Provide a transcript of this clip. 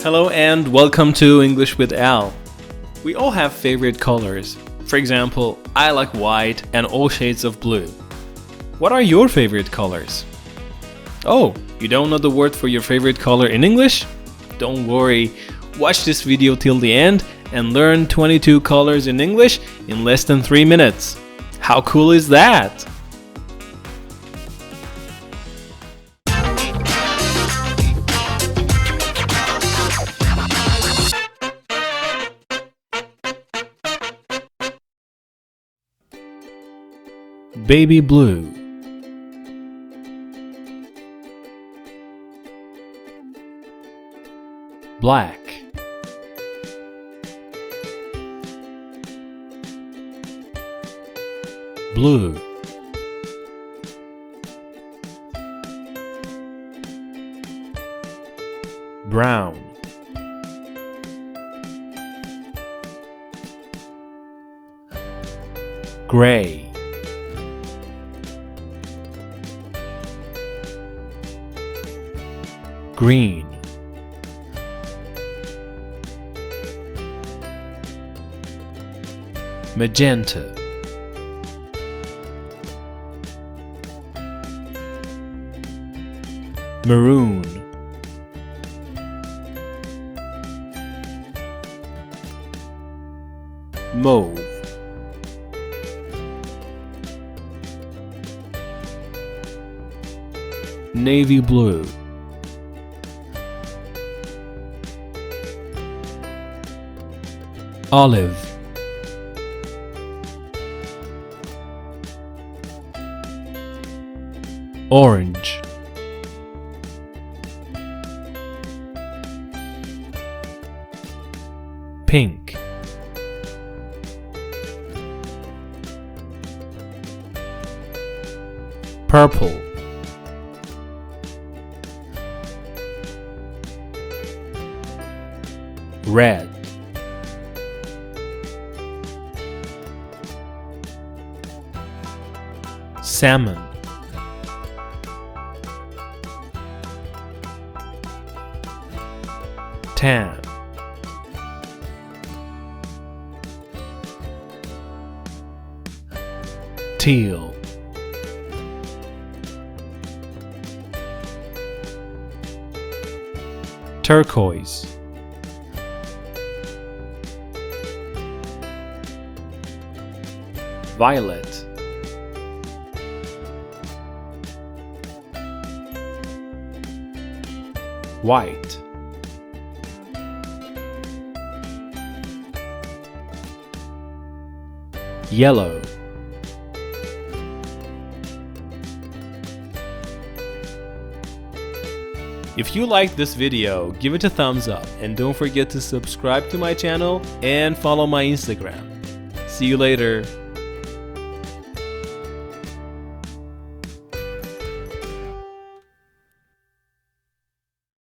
Hello and welcome to English with Al. We all have favorite colors. For example, I like white and all shades of blue. What are your favorite colors? Oh, you don't know the word for your favorite color in English? Don't worry, watch this video till the end and learn 22 colors in English in less than 3 minutes. How cool is that? Baby blue, black, blue, brown, gray, green, magenta, maroon, mauve, navy blue, olive, orange, pink, purple, red, salmon, tan, teal, turquoise, violet, white, yellow, if you liked this video, give it a thumbs up and don't forget to subscribe to my channel and follow my Instagram. See you later.